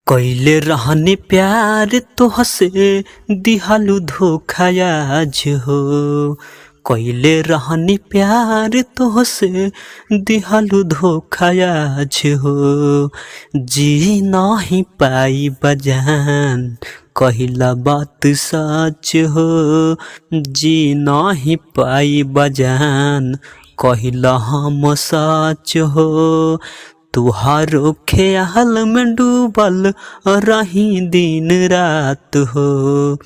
कइले रहनी प्यार तोहसे दिहालू धोखा आज हो। कइले रहनी प्यार तोहसे दिहालू धोखा आज हो। जी नहीं पाई बजान कहिला बात सच हो। जी नहीं पाई बजान कहिला हम सच हो। तुहारो ख्याल में डूबल रही दिन रात हो।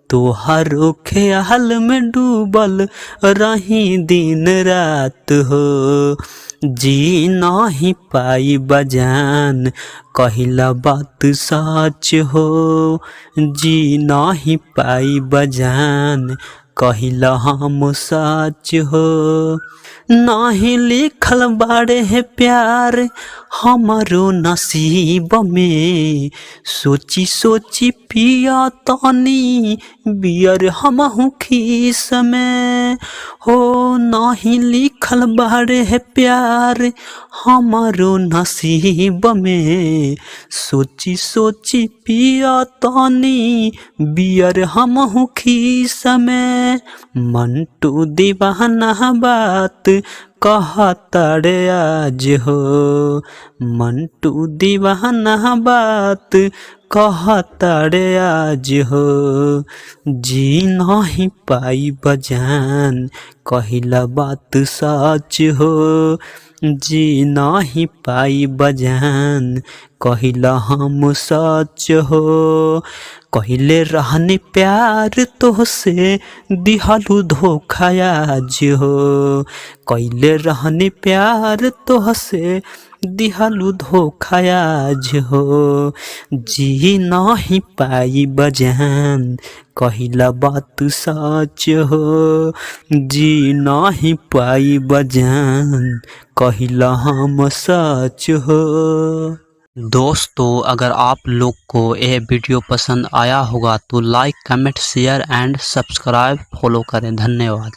तुहारो ख्याल में डूबल रही दिन रात हो। जी नहीं पाई बजान कहिला बात सच हो। जी नहीं पाई बजान कहिला हम सच हो। नहीं लिखल बाड़े है प्यार हमारो नसीब में। सोची सोची पिया तानी बियर हमहू खीस में हो। नहीं लिखल बाड़े है प्यार हमारो नसीब में। सोची सोची पिया तानी बियर हमहू खीस में। मंटू दीवाना बात कहताड़े आज हो। मंटू दीवाना बात कहताड़े आज हो। जी नहीं पाई बजान कहिला बात सच हो। जी नहीं पाई बजान कहिला हम सच हो। कहिले रहनी प्यार तोहसे दिहालू धोखा आज हो। कहिले रहनी प्यार तोहसे दिहालू धोखा आज हो। जी नहीं पाई बजान कहिला बात सच हो। जी नहीं पाई बजान कहिला हम सच हो। दोस्तों अगर आप लोग को यह वीडियो पसंद आया होगा तो like comment share and subscribe follow करें। धन्यवाद।